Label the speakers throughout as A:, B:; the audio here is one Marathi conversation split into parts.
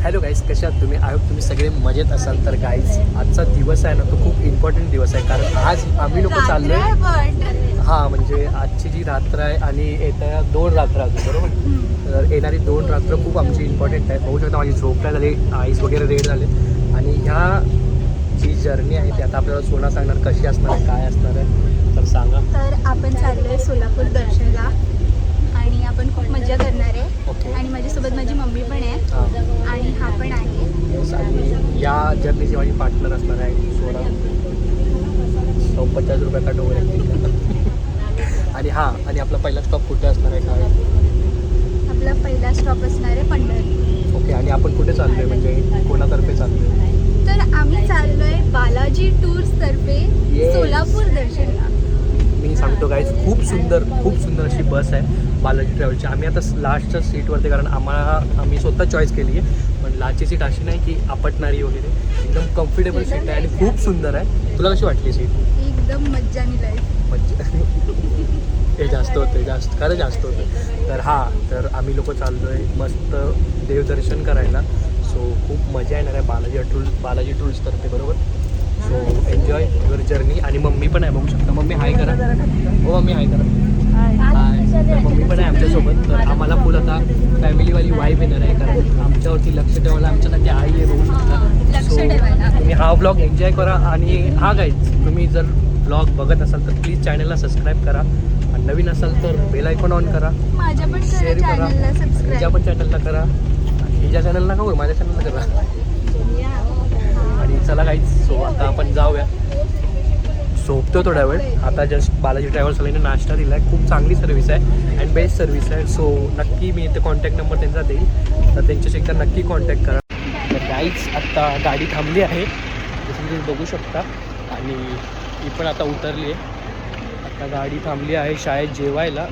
A: हॅलो गाईज, कसे आहात तुम्ही? आय होप तुम्ही सगळे मजेत असाल. तर गाईज, आजचा दिवस आहे ना, तो खूप इम्पॉर्टंट दिवस आहे. कारण आज आम्ही लोक चाललोय. हां, म्हणजे आजची जी रात्र आहे आणि येत्या 2 रात्र अजून, बरोबर. तर येणारी 2 रात्र खूप आमची इम्पॉर्टंट आहे. बघू शकता माझी झोप काय झाली, आईस वगैरे रेड झाले. आणि ह्या जी जर्नी आहे ती आता आपल्याला सोना सांगणार कशी असणार आहे, काय असणार आहे. तर सांगा.
B: तर आपण चाललोय सोलापूर दर्शनला आणि आपण खूप मजा करणार आहे.
A: ओके.
B: आणि माझ्यासोबत माझी मम्मी पण आहे आणि हा पण आहे.
A: येस, आणि या जर्नीची माझी पार्टनर असणार आहे सोना. 50 रुपये का डोर आहे. आणि हां, आणि आपला पहिला स्टॉप कुठे असणार आहे, काय?
B: आपला पहिला स्टॉप असणार आहे पंढरपूर.
A: ओके. आणि आपण कुठे चाललोय, म्हणजे कोणातर्फे चाललोय?
B: तर आम्ही चाललोय बालाजी टूर्स तर्फे
A: Yes.
B: सोलापूर दर्शनला.
A: मी सांगतो गाईज, खूप सुंदर अशी बस आहे बालाजी ट्रॅव्हलची. आम्ही आता लास्टच्या सीटवरती, कारण आम्ही स्वतः चॉईस केली आहे. पण लास्टची सीट अशी नाही की आपटणारी वगैरे, एकदम कम्फर्टेबल सीट आहे आणि खूप सुंदर आहे. तुला कशी वाटली सीट?
B: एकदम मज्जानी लाईफ.
A: म्हणजे हे जास्त होतं, खरं जास्त होतं. तर हां, तर आम्ही लोक चाललो आहे मस्त देवदर्शन करायला. सो खूप मजा येणार आहे बालाजी टूर्सतर्फे, बरोबर. So enjoy your journey. आणि मम्मी पण आहे, बघू शकता. मम्मी हाय करा. हो मम्मी हाय करा. हाय. तर मम्मी पण आहे आमच्यासोबत. तर आम्हाला फुल आता फॅमिलीवाली वाईब येणार आहे, कारण आमच्यावरती लक्ष ठेवायला आमच्यासाठी आई आहे, बघू शकता.
B: लक्ष
A: सो
B: ठेवायला.
A: तुम्ही हा व्लॉग एन्जॉय करा. आणि हा गाईज, तुम्ही जर व्लॉग बघत असाल तर प्लीज चॅनलला सबस्क्राईब करा. आणि नवीन असाल तर बेल आयकॉन ऑन करा.
B: माझ्या पण
A: शेअर करा.
B: चॅनलला
A: तुझ्या
B: सबस्क्राईब.
A: पण चॅनलला करा. हिच्या चॅनलला का करू, माझ्या चॅनलला करा. आणि चला गाईज, सो आता आपण जाऊया. झोपतो थोड्या वेळ. आता जस्ट बालाजी ट्रॅव्हल्सवाल्याने नाश्ता दिला आहे. खूप चांगली सर्व्हिस आहे अँड बेस्ट सर्व्हिस आहे. सो नक्की मी इथे कॉन्टॅक्ट नंबर त्यांचा देईल, तर त्यांच्याशी एकदा नक्की कॉन्टॅक्ट करा. तर गाईज, आत्ता गाडी थांबली आहे, जसं तुम्ही बघू शकता. आणि ही पण आता उतरली आहे. आता गाडी थांबली आहे शाळेत जेवायला,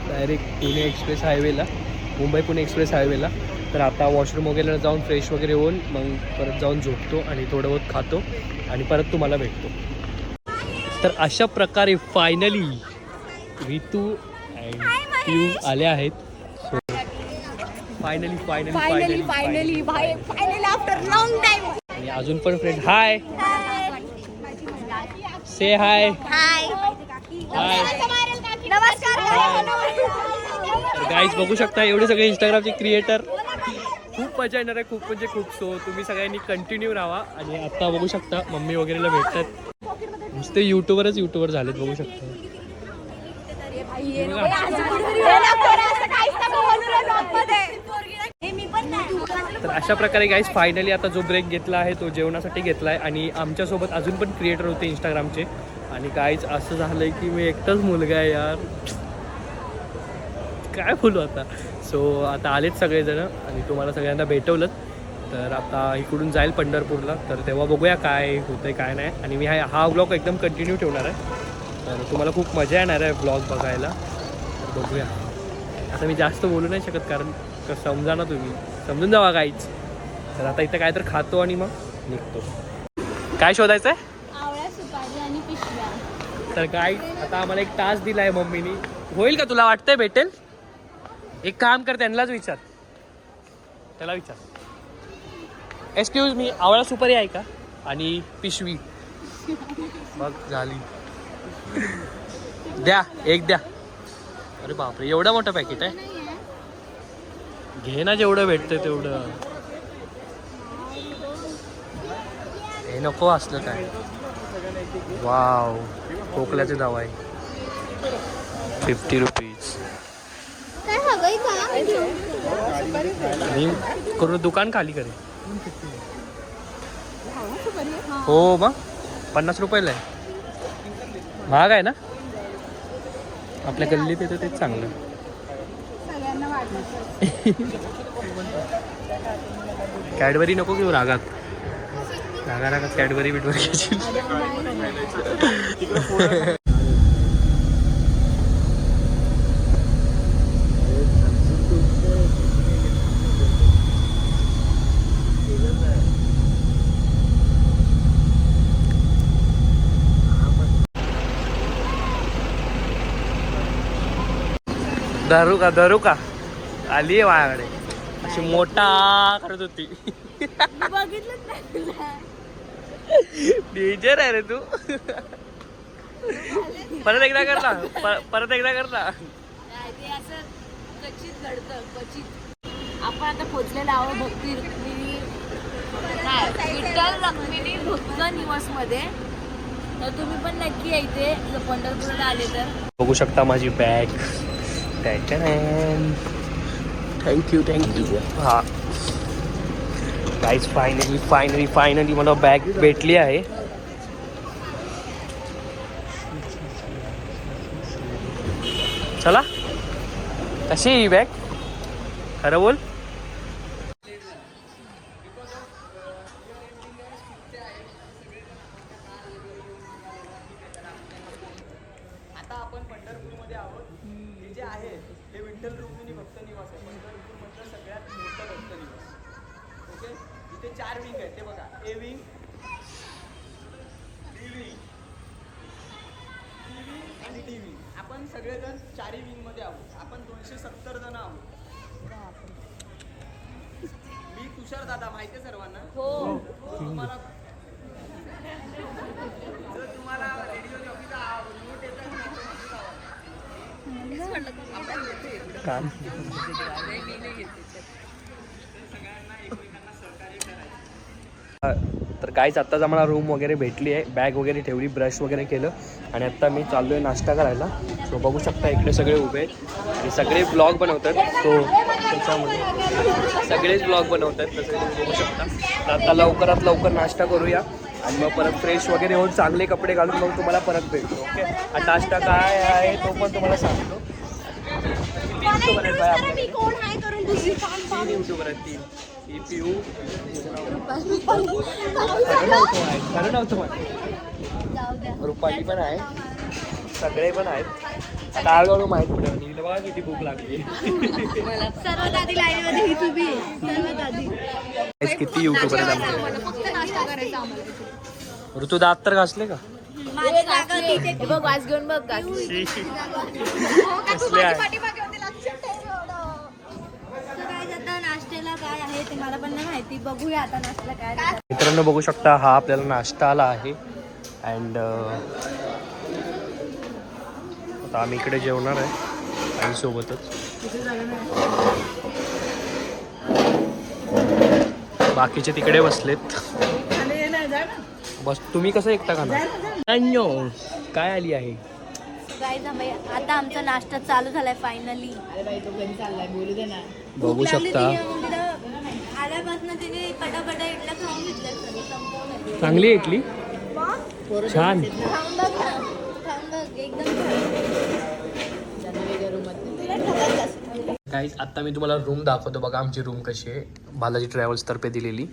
A: डायरेक्ट पुणे एक्सप्रेस हायवेला, मुंबई पुणे एक्सप्रेस हायवेला. तर आता वॉशरूम वगैरे जाऊन फ्रेश वगैरे होऊन मग परत जाऊन झोपतो आणि थोडं बहुत खातो आणि परत तुम्हाला भेटतो. तर अशा प्रकारे फायनली रितू अँड पियू आले आहेत. So finally
B: after long time.
A: आणि अजून पण फ्रेंड. हाय, से हाय. हाय. तर गाईज बघू शकता, एवढे सगळे इंस्टाग्रामचे क्रिएटर. खूप मजा येणार आहे, खूप म्हणजे खूप. सो तुम्ही सगळ्यांनी कंटिन्यू राहा. आणि आता बघू शकता मम्मी वगैरेला भेटतात. नुसते युट्यूबर झालेत, बघू शकता. तर अशा प्रकारे गाईज फायनली आता जो ब्रेक घेतला आहे तो जेवणासाठी घेतला आहे. आणि आमच्यासोबत अजून पण क्रिएटर होते इंस्टाग्रामचे. आणि गाईज असं झालं आहे की मी एकटाच मुलगा आहे यार, काय बोलू आता. सो आता आलेच सगळेजण आणि तुम्हाला सगळ्यांना भेटवलं. तर आता इकडून जाईल पंढरपूरला, तर तेव्हा बघूया काय होतं आहे काय नाही. आणि मी हा व्लॉग एकदम कंटिन्यू ठेवणार आहे, तर तुम्हाला खूप मजा येणार आहे व्लॉग बघायला. तर बघूया. आता मी जास्त बोलू नाही शकत, कारण समजा ना, तुम्ही समजून जावा गाईच. तर आता इथं काय तर खातो आणि मग निघतो. काय शोधायचं आहे?
B: आवळा, सुपारी आणि पिशव्या.
A: तर काय, आता आम्हाला एक टास्क दिला आहे मम्मीनी. होईल का, तुला वाटतंय भेटेल? एक काम कर, त्यांनाच विचार, त्याला विचार. एक्सक्यूज मी, आवळा सुपारी आहे का आणि पिशवी? बघ झाली. द्या, एक द्या. अरे बापरे, एवढं मोठं पॅकेट आहे. घे ना, जेवढं भेटतं तेवढं. हे नको असलं काय. वाव, खोकल्याची दवा आहे, 50 रुपीज. मी करून दुकान खाली करे. हो मग 50 रुपयाला आहे. महाग आहे ना, आपल्या गल्लीत येतं तेच चांगलं. कॅडबरी नको घेऊ, रागात कॅडबरी बिटबरी घ्यायची. धरू का आली आहे माझ्याकडे. अशी मोठा करत होती.
B: बघितलंच नाही तुला.
A: डेंजर आहे रे तू. परत एकदा कर ना, परत एकदा कर ना.
B: ते असं क्वचित घडतं क्वचित. आपण आता पोचलेलो आहोत भक्ती रुक्मिणी विठ्ठल रुक्मिणी भक्त निवास मध्ये. तर तुम्ही पण नक्की या इथे जर पंढरपूरला आले तर.
A: बघू शकता माझी बॅग. थँक्यू. हा गाईज फायनली मला बॅग भेटली आहे. चला, कशी आहे ही बॅग? खरं बोल.
C: आता आपण पंढरपूरमध्ये आहोत. हे जे आहे हे विठ्ठल रुक्मिणी भक्त निवास आहे. पंढरपूरमधलं सगळ्यात मोठं भक्त निवास. ओके, इथे 4 विंग आहेत. ते बघा, A wing, B wing, C wing आणि डी विंग. आपण सगळेजण 4ही विंगमध्ये आहोत. आपण 270 जण आहोत. मी तुषार दादा, माहिती आहे सर्वांना.
B: हो.
C: तुम्हाला जर तुम्हाला रेडिओ जॉकीचा रिमोट येत आहे
A: काम तर गाईच आत्ताच आम्हाला रूम वगैरे भेटली आहे. बॅग वगैरे ठेवली, ब्रश वगैरे केलं आणि आत्ता मी चाललो आहे नाश्ता करायला. सो बघू शकता इकडे सगळे उभे आहेत आणि सगळे ब्लॉग बनवतात. सो त्याच्यामध्ये सगळेच ब्लॉग बनवतात तसं तुम्ही बघू शकता. तर आता लवकरात लवकर नाश्ता करूया आणि मग परत फ्रेश वगैरे होऊन चांगले कपडे घालून मग तुम्हाला परत भेटतो. ओके, आणि नाश्ता काय आहे तो पण तुम्हाला सांगतो. 3 युट्यूबर आहेत बाय, तीन युट्यूबर आहेत. 3 ही पिऊ खरं नव्हतं रुपाली पण आहे, सगळे पण आहेत. आता हळूहळू माहीत पडेल. नीला बघा किती भूक लागली.
B: सर्वात आधी लाईनमध्ये ही उभी आहे. सर्वात आधी
A: किती युट्यूबर आहेत आमचे.
B: फक्त नाश्ता करायचा आम्हाला.
A: ऋतू दात तर घासले का?
B: माझी जागा तिथे बघ, वास घेऊन बघ.
A: कसले आहे?
B: नाश्त्याला काय आहे ते मला पण नाही माहिती. बघूया आता नाश्त्याला काय.
A: मित्रांनो बघू शकता हा आपल्याला नाश्ता आला आहे. अँड आता आम्ही इकडे जेवणार आहे आईसोबतच. बाकीचे तिकडे बसलेत. बस तुम्ही कसं एकटा खाणार? काय आली आहे?
B: आता आमचा नाश्ता चालू झालाय फायनली.
A: बघू शकता
B: आल्यापासून तिने पटापटा इडल्या खाऊन घेतल्या.
A: चांगली आहे इडली, छान. गाईज आत्ता मी तुम्हाला रूम दाखवतो. बघा आमची रूम कशी आहे, बालाजी ट्रॅव्हल्स तर्फे दिलेली.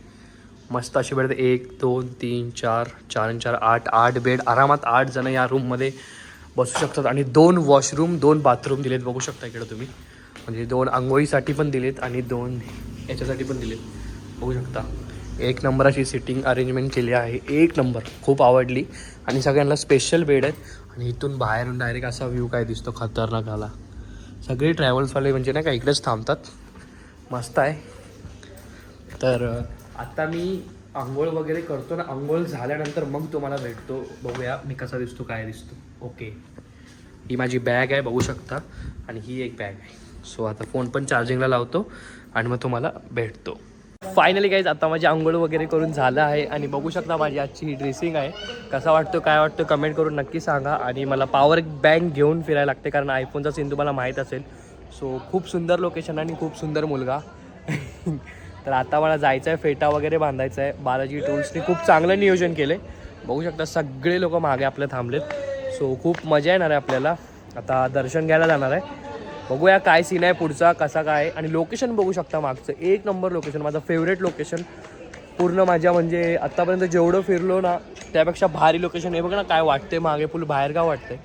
A: मस्त अशी बेड. 1 2 3 4 4 4 8 बेड. आरामात 8 जण या रूममध्ये बसू शकतात. आणि 2 वॉशरूम 2 बाथरूम दिलेत. बघू शकता इकडे तुम्ही, म्हणजे 2 आंघोळीसाठी पण दिलेत आणि 2 याच्यासाठी पण दिलेत. बघू शकता 1 नंबर अशी सिटिंग अरेंजमेंट केली आहे. 1 नंबर, खूप आवडली. आणि सगळ्यांना स्पेशल बेड आहेत. आणि इथून बाहेरून डायरेक्ट असा व्ह्यू काय दिसतो खतरनाक आला. सगळे ट्रॅव्हल्सवाले म्हणजे नाही का इकडेच थांबतात. मस्त आहे. तर आत्ता मी आंघोळ वगैरे करतो ना, आंघोळ झाल्यानंतर मग तुम्हाला भेटतो. बघूया मी कसा दिसतो, काय दिसतो. ओके, ही माझी बॅग आहे बघू शकता आणि ही एक बॅग आहे. सो आता फोन पण चार्जिंगला लावतो आणि मग तुम्हाला भेटतो. फायनली गाईज आता माझी आंघोळ वगैरे करून झालं आहे आणि बघू शकता माझी आजची ही ड्रेसिंग आहे. कसा वाटतो काय वाटतो कमेंट करून नक्की सांगा. आणि मला पॉवर बँक घेऊन फिरायला लागते कारण आयफोनचा सीन तुम्हाला माहीत असेल. सो खूप सुंदर लोकेशन आणि खूप सुंदर मुलगा. तर आता मला जायचं आहे, फेटा वगैरे बांधायचा आहे. बालाजी टूल्सने खूप चांगलं नियोजन केलं आहे. बघू शकता सगळे लोक मागे आपले थांबलेत. सो खूप मजा येणार आहे आपल्याला. आता दर्शन घ्यायला जाणार आहे. बघूया काय सीन आहे पुढचा, कसा काय. आणि लोकेशन बघू शकता मागचं 1 नंबर लोकेशन, माझं फेवरेट लोकेशन. पूर्ण माझ्या म्हणजे आत्तापर्यंत जेवढं फिरलो ना त्यापेक्षा भारी लोकेशन. हे बघ ना काय वाटते मागे, फुल बाहेरगाव वाटते.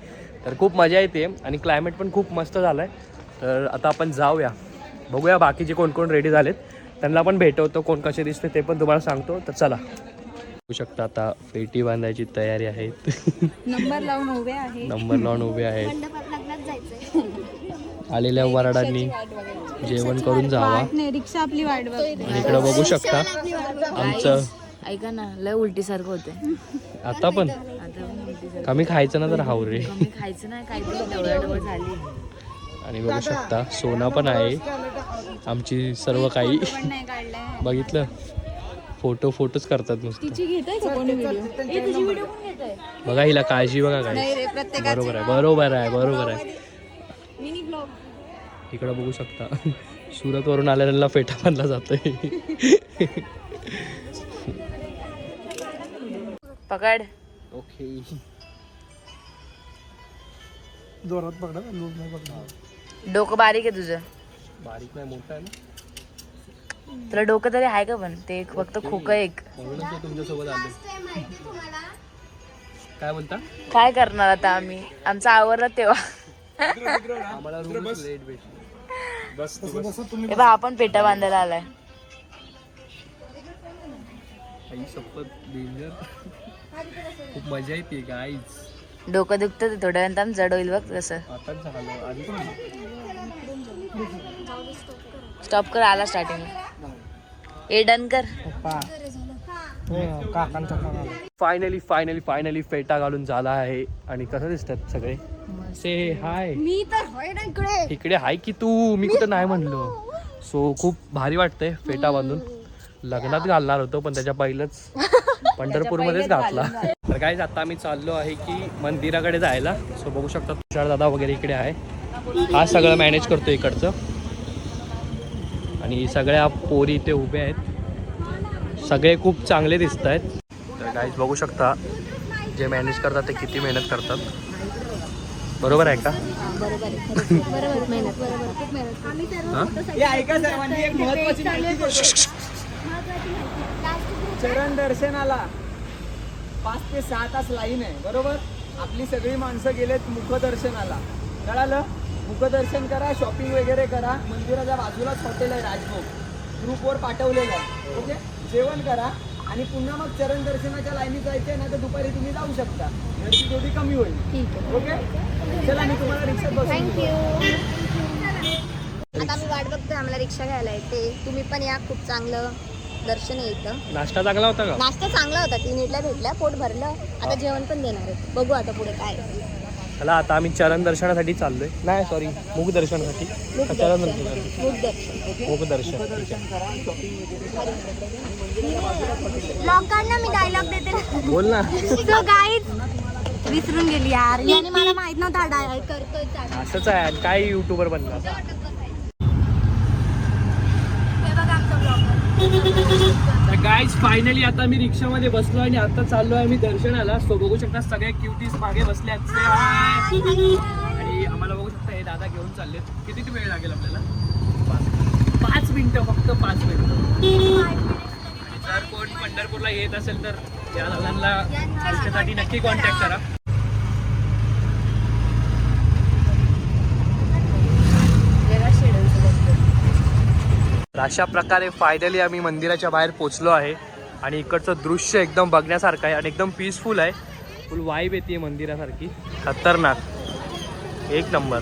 A: तर खूप मजा येते आणि क्लायमेट पण खूप मस्त झालं आहे. तर आता आपण जाऊया, बघूया बाकीचे कोण कोण रेडी झालेत त्यांना पण भेटवतो. कोण कसे दिसते ते पण तुम्हाला सांगतो. तर चला. बघू शकता आता फेटी बांधायची तयारी आहे.
B: नंबर लावून उभे आहे.
A: नंबर लावून उभे आहेत
B: लग्नात जायचंय.
A: आलेल्या वराडांनी. जेवण करून जावा.
D: रिक्षा आपली वाट बघते.
A: आणि इकडं बघू शकता आमचं.
B: ऐका ना, लय उलटी सारखं होते
A: आता पण
B: आता पण उलटी
A: कमी खायचं ना तर हाव रे.
B: कमी खायचं नाही, काहीतरी डवळा झाली.
A: आणि बघू शकता सोना पण आहे आमची सर्व काही.
D: नाही काढलाय.
A: बघितलं फोटोच करतात नुसतं.
D: तिची घेताय का कोणी व्हिडिओ?
B: तुझी व्हिडिओ पण घेतोय.
A: बघा हिला काळजी बघा काय.
D: नाही रे, प्रत्येकाची.
A: बरोबर आहे.
D: Mini blog.
A: इकडं बघू शकता सुरत वरून आलेल्यांना फेटा बांधला जातोय.
B: पकड.
A: ओके
C: जोरात पकडा, लूज नाही पकडा.
B: डोकं बारीक आहे तुझं.
A: बारीक नाही मोठा आहे ना
B: तुला डोकं तरी आहे का? पण ते फक्त खोकं एक.
A: म्हणूनच तो तुमच्यासोबत आलो. काय बोलता?
B: काय करणार आता आम्ही? आमचा आवरला तेव्हा.
A: आम्हाला रूम्स लेट भेटली. बस
B: हे बा आपण पेटा बांधायला आलाय.
A: आई शपथ डेंजर. खूप मजा येते गाईज.
B: डोकं दुखतं ते थोड्या वेळात आम जड होईल बघ कसं.
A: आताच झालं आधी
B: स्टॉप कर, आला स्टार्टिंग. ए डन कर.
A: फायनली फेटा घालून झाला आहे. आणि कसं दिसतात सगळे? से हाय.
D: मी तर होय ना इकडे.
A: इकडे हाय की तू? मी कुठं नाही म्हणलो. सो खूप भारी वाटतंय फेटा बांधून. लग्नात घालणार होतो पण त्याच्या पहिलंच पंढरपूरमध्येच घातला. तर काय आता आम्ही चाललो आहे की मंदिराकडे जायला. सो बघू शकता तुषार दादा वगैरे इकडे आहे. हा सगळं मॅनेज करतो इकडचं. आणि सगळ्या पोरी इथे उभे आहेत. सगळे खूप चांगले दिसत आहेत. तर गाईज बघू शकता जे मॅनेज करतात ते किती मेहनत करतात. बरोबर आहे का?
C: हे ऐका सर्वांनी, एक महत्वाची माहिती देतो. चरण दर्शनाला 5 ते 6 तास लाईन आहे, बरोबर? आपली सगळी माणसं गेलेत मुखदर्शनाला. कळालं? मुखदर्शन करा, शॉपिंग वगैरे करा. मंदिराच्या बाजूलाच हॉटेल आहे राजभोग, ग्रुपवर पाठवलेलं आहे. ओके, जेवण करा आणि पुन्हा मग चरण दर्शनाच्या लाईनीत जायचं आहे ना, तर दुपारी तुम्ही जाऊ शकता. गर्दी थोडी कमी होईल.
D: ठीक आहे.
C: ओके, चला मी तुम्हाला रिक्षात बसवून देतो.
D: आता आम्ही वाट बघतोय, आम्हाला रिक्षा घ्यायला येते. तुम्ही पण या, खूप चांगलं दर्शन आहे इथं.
A: नाश्ता चांगला होता का?
D: नाश्ता चांगला होता, 3 इडल्या भेटल्या, पोट भरलं. आता जेवण पण देणार आहे, बघू आता पुढे काय.
A: चला आता आम्ही चरण दर्शनासाठी चाललोय. नाही सॉरी, मुख दर्शनासाठी. चरण दर्शन, मुख दर्शन.
D: लोकांना मी डायलॉग देते.
A: बोल ना.
D: सो गाईज, विसरून गेली यार. याने मला माहित नव्हता डायलॉग करतोय.
A: असंच आहे, काय युट्यूबर बनला. तर गाईज फायनली आता मी रिक्षामध्ये बसलो आणि आता चाललो आहे मी दर्शनाला. सो बघू शकता सगळे क्युटीज मागे बसले आहेत. आणि आम्हाला बघू शकता हे दादा घेऊन चाललेत. किती वेळ लागेल आपल्याला? 5 मिनिटं, फक्त 5 मिनिटं. आणि जर कोण पंढरपूरला येत असेल तर या दादांना त्याच्यासाठी नक्की कॉन्टॅक्ट करा. तर अशा प्रकारे फायनली आम्ही मंदिराच्या बाहेर पोचलो आहे. आणि इकडचं दृश्य एकदम बघण्यासारखं आहे आणि एकदम पीसफुल आहे. फुल वाईब येते मंदिरासारखी, खतरनाक, एक नंबर.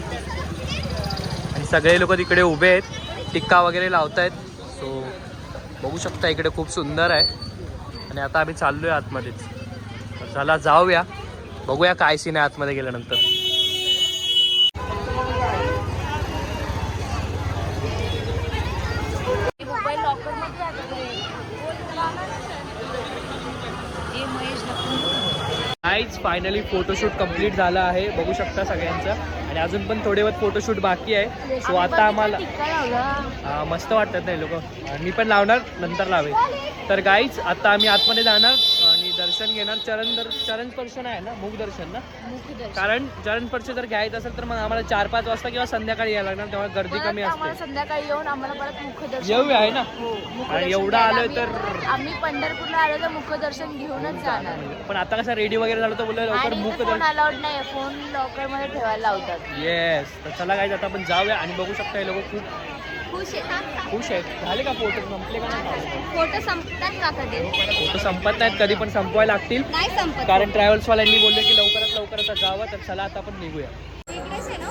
A: आणि सगळे लोक तिकडे उभे आहेत, टिक्का वगैरे लावत आहेत. सो बघू शकता इकडे खूप सुंदर आहे. आणि आता आम्ही चाललो आहे आतमध्येच. तर चला जाऊया, बघूया काय सीन आहे आतमध्ये गेल्यानंतर. गाईज फायनली फोटोशूट कंप्लीट झाला आहे, बघू शकता सगळ्यांचं. आणि अजून पण थोडे बहुत फोटोशूट बाकी आहे. सो आता आम्हाला मस्त वाटतात नाही लोक. मी पण लावणार, नंतर लावेल. तर गाईज आता आम्ही आतमध्ये जाणार आणि दर्शन घेणार. चरण स्पर्शन आहे ना, मुख दर्शन ना. कारण चरण स्पर्श जर घ्यायचं असेल तर मग आम्हाला 4-5 वाजता किंवा संध्याकाळी यायला लागणार, तेव्हा गर्दी कमी असते.
B: संध्याकाळी येऊन आम्हाला परत मुखदर्शन
A: येऊया आहे ना. आणि एवढं आलोय तर
B: आम्ही पंढरपूरला आलो तर मुखदर्शन घेऊनच जाणार.
A: पण आता कसं रेडी वगैरे झालं तर बोललं लवकर
B: फोन
A: मुखदर्शन.
B: अलाउड नाही, फोन लॉकर मध्ये ठेवायला लावतात.
A: येस, तर चला गाईज आता आपण जाऊया. आणि बघू शकता हे लोक खूप खुश आहेत. झाले का फोटो संपले का नाही?
D: फोटो संपतात का कधी?
A: फोटो संपत नाहीत, कधी पण संपवायला लागतील.
D: नाही संपत.
A: कारण ट्रॅव्हल्सवाल्यांनी बोलले की लवकरात लवकर आता जावं. तर चला आता आपण निघूया.
D: इकडेच आहे ना.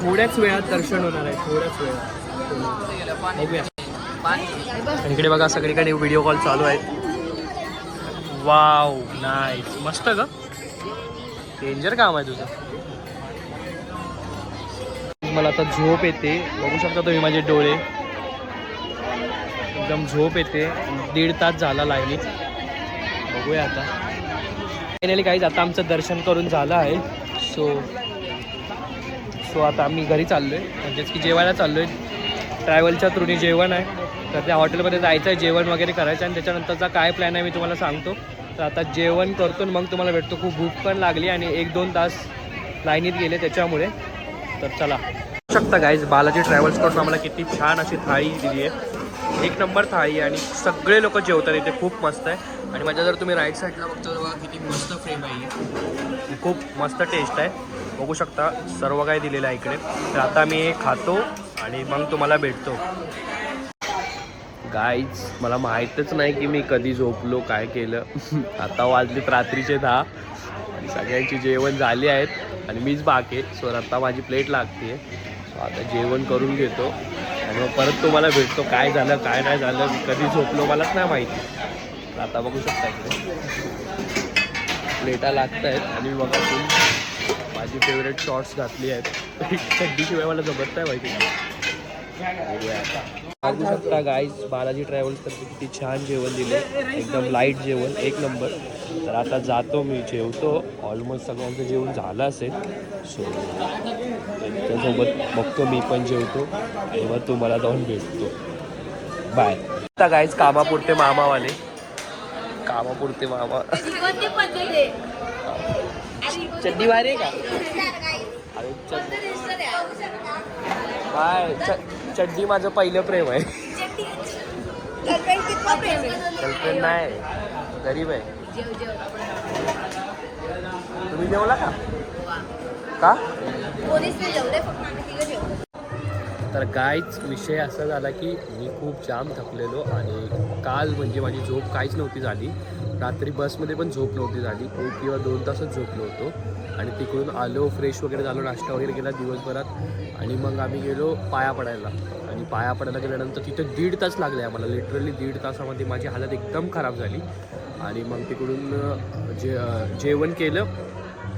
A: थोड्याच वेळात दर्शन होणार आहे, थोड्याच वेळात बघूया. आणि इकडे बघा सगळीकडे व्हिडिओ कॉल चालू आहेत. वाव नाईस, मस्त ग, डेंजर काम आहे तुझं. मला आता झोप येते, बघू शकता तुम्ही माझे डोळे, एकदम झोप येते. 1.5 तास झाला लाईनीत. बघूया आता फायनली काहीच. आता आमचं दर्शन करून झालं आहे. सो आता आम्ही घरी चाललो आहे, म्हणजेच की जेवायला चाललो आहे. ट्रॅव्हलच्या थ्रूने जेवण आहे, तर त्या हॉटेलमध्ये जायचं आहे, जेवण वगैरे करायचं आणि त्याच्यानंतरचा काय प्लॅन आहे मी तुम्हाला सांगतो. तर आता जेवण करतो मग तुम्हाला भेटतो. खूप भूक पण लागली आणि 1-2 तास लाईनीत गेले त्याच्यामुळे. तर चला, शकता गाईज बालाजी ट्रॅव्हल्सकडून आम्हाला किती छान अशी थाळी दिली आहे. 1 नंबर थाळी आणि सगळे लोक जेवतात इथे, खूप मस्त आहे. आणि माझ्या जर तुम्ही राईट साईडला बघतो बघा किती मस्त फ्रेम आहे, खूप मस्त टेस्ट आहे. बघू शकता सर्व काही दिलेलं आहे इकडे. तर आता मी खातो आणि मग तुम्हाला भेटतो. गाईज मला माहीतच नाही की मी कधी झोपलो, काय केलं. आता वाजलेत रात्रीचे 10 आणि सगळ्यांची जेवण झाली आहेत आणि मीच बाकी आहे. सो आता माझी प्लेट लागते. सो आता जेवण करून घेतो आणि मग परत तुम्हाला भेटतो. काय झालं काय नाही झालं, मी कधी झोपलो मलाच नाही माहिती. आता बघू शकता इकडे प्लेटा लागत आहेत आणि मग माझी फेवरेट शॉर्ट्स घातली आहेत. चड्डीशिवाय मला जमत नाही माहिती. बघू शकता गाईज बालाजी ट्रॅव्हल्स तर किती छान जेवण दिले, एकदम लाईट जेवण, 1 नंबर. तर आता जातो मी, जेवतो. ऑलमोस्ट सगळ्यांचं जेवण झालं असेल. सो त्यांच्यासोबत बघतो मी पण जेवतो आणि मग तुम्हाला जाऊन भेटतो. बाय. आता गाईज कामापुरते मामावाले, कामापुरते मामा. चड्डी भारी आहे का? बाय. चड्डी माझं पहिलं प्रेम आहे. गर्लफ्रेंड नाही, गरीब आहे. तुम्ही जेवला का? तर काहीच विषय असा झाला की मी खूप जाम थकलेलो आणि काल म्हणजे माझी झोप काहीच नव्हती झाली. रात्री बसमध्ये पण झोप नव्हती झाली, 1 किंवा 2 तासच झोपलो होतो. आणि तिकडून आलो, फ्रेश वगैरे झालो, नाश्ता वगैरे केला दिवसभरात आणि मग आम्ही गेलो पाया पडायला. आणि पाया पडायला गेल्यानंतर तिथं 1.5 तास लागले आम्हाला, लिटरली 1.5 तासामध्ये माझी हालत एकदम खराब झाली. आणि मग तिकडून जेवण केलं.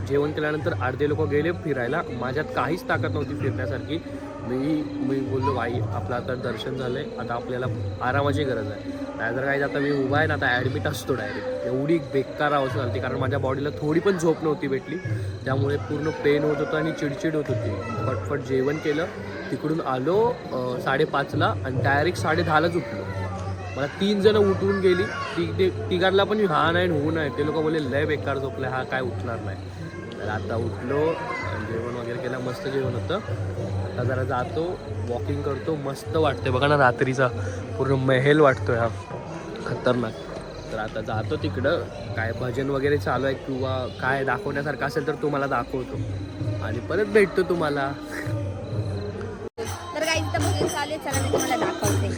A: जेवण केल्यानंतर अर्धे लोक गेले फिरायला, माझ्यात काहीच ताकद नव्हती फिरण्यासारखी. मी बोललो बाई आपलं आता दर्शन झालं आहे, आता आपल्याला आरामाची गरज आहे. नाहीतर काही आता मी उभा आहे ना, आता ॲडमिट असतो डायरेक्ट. एवढी बेकार अवस्था झाली कारण माझ्या बॉडीला थोडी पण झोप नव्हती भेटली, त्यामुळे पूर्ण पेन होत होतं आणि चिडचिड होत होती. पटपट जेवण केलं, तिकडून आलो 5:30ला आणि डायरेक्ट 10:30लाच उठलो. मला 3 जण उठवून गेली, तिघांना पण हा नाही हो नाही, ते लोक बोलले लय बेकार झोपले, हा काय उठणार नाही. तर आता उठलो, जेवण वगैरे केलं, मस्त जेवण होतं. आता जरा जातो, वॉकिंग करतो, मस्त वाटते बघा ना, रात्रीचा पूर्ण महल वाटतोय हा, खतरनाक. तर आता जातो तिकडं, काय भजन वगैरे चालू आहे किंवा काय दाखवण्यासारखं असेल तर तुम्हाला दाखवतो आणि परत भेटतो तुम्हाला.
D: तर काही भजन चालू आहे, चला मी तुम्हाला दाखवते.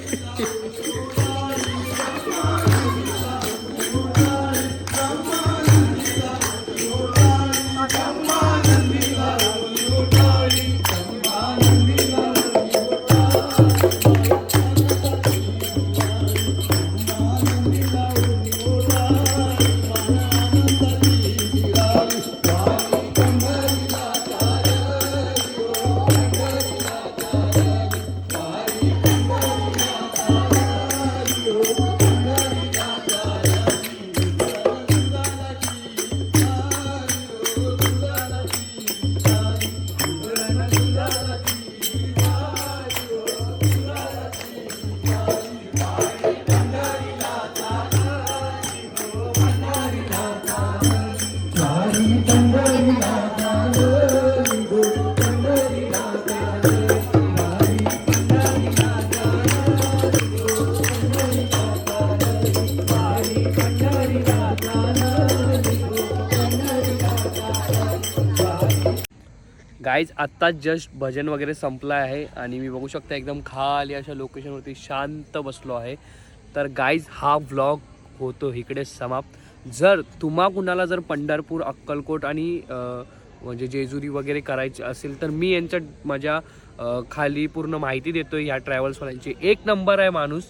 A: गाईज आत्ताच जस्ट भजन वगैरे संपलं आहे आणि मी बघू शकता एकदम खाली अशा लोकेशनवरती शांत बसलो आहे. तर गाईज हा व्लॉग होतो इकडे समाप्त. जर कुणाला जर पंढरपूर, अक्कलकोट आणि म्हणजे जेजुरी वगैरे करायची असेल तर मी यांच्या माझ्या खाली पूर्ण माहिती देतो ह्या ट्रॅव्हल्सवाल्यांची. एक नंबर आहे माणूस,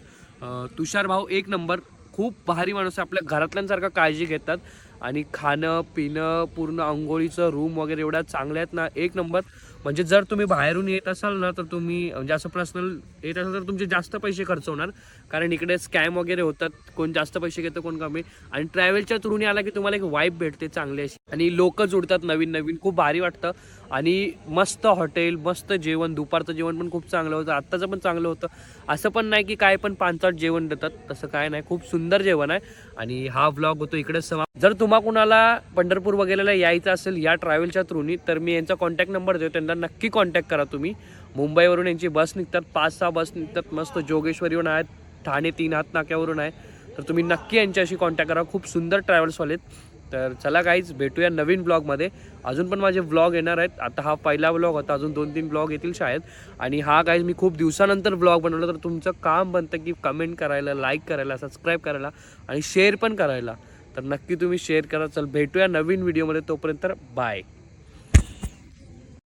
A: तुषार भाऊ एक नंबर, खूप भारी माणूस आहे. आपल्या घरातल्यांसारखं काळजी घेतात आणि खाणं पिणं पूर्ण अंघोळीचं रूम वगैरे एवढ्या चांगल्या आहेत ना, एक नंबर. म्हणजे जर तुम्ही बाहेरून येत असाल ना तर तुम्ही म्हणजे असं पर्सनल येत असाल तर तुमचे जास्त पैसे खर्च होणार, कारण इकडे स्कॅम वगैरे होतात, कोण जास्त पैसे घेतं कोण कमी. आणि ट्रॅव्हलच्या थ्रूने आला की तुम्हाला एक वाईब भेटते चांगली अशी, आणि लोक जुडतात नवीन नवीन, खूप भारी वाटतं. आणि मस्त हॉटेल, मस्त जेवण, दुपारचं जेवण पण खूप चांगलं होतं, आत्ताचं पण चांगलं होतं. असं पण नाही की काय पण पांचट जेवण देतात, तसं काय नाही, खूप सुंदर जेवण आहे. आणि हा व्लॉग होतो इकडेच समाप्त. जर तुम्हा कुणाला पंढरपूर वगैरेला यायचं असेल या ट्रॅव्हलच्या थ्रूनी तर मी यांचा कॉन्टॅक्ट नंबर देतो, त्यांना नक्की कॉन्टॅक्ट करा तुम्ही. मुंबईवरून यांची बस निघतात, 5-6 बस निघतात, मस्त जोगेश्वरीवरून आहेत, ठाणे 3 हात नाक्यावरून आहे. तर तुम्ही नक्की यांच्याशी कॉन्टॅक्ट करा, खूप सुंदर ट्रॅव्हल्सवाले आहेत. तर चला गाईज, भेटूया नवीन ब्लॉगमध्ये. अजून पण माझे व्लॉग येणार आहेत. आता हा पहिला व्लॉग होता, अजून 2-3 ब्लॉग येतील शाळेत. आणि हा गाईज मी खूप दिवसानंतर व्लॉग बनवला, तर तुमचं काम बनतं की कमेंट करायला, लाईक करायला, सबस्क्राईब करायला आणि शेअर पण करायला. तर नक्की तुम्ही शेअर करा. चल भेटूया नवीन व्हिडिओमध्ये, तोपर्यंत बाय.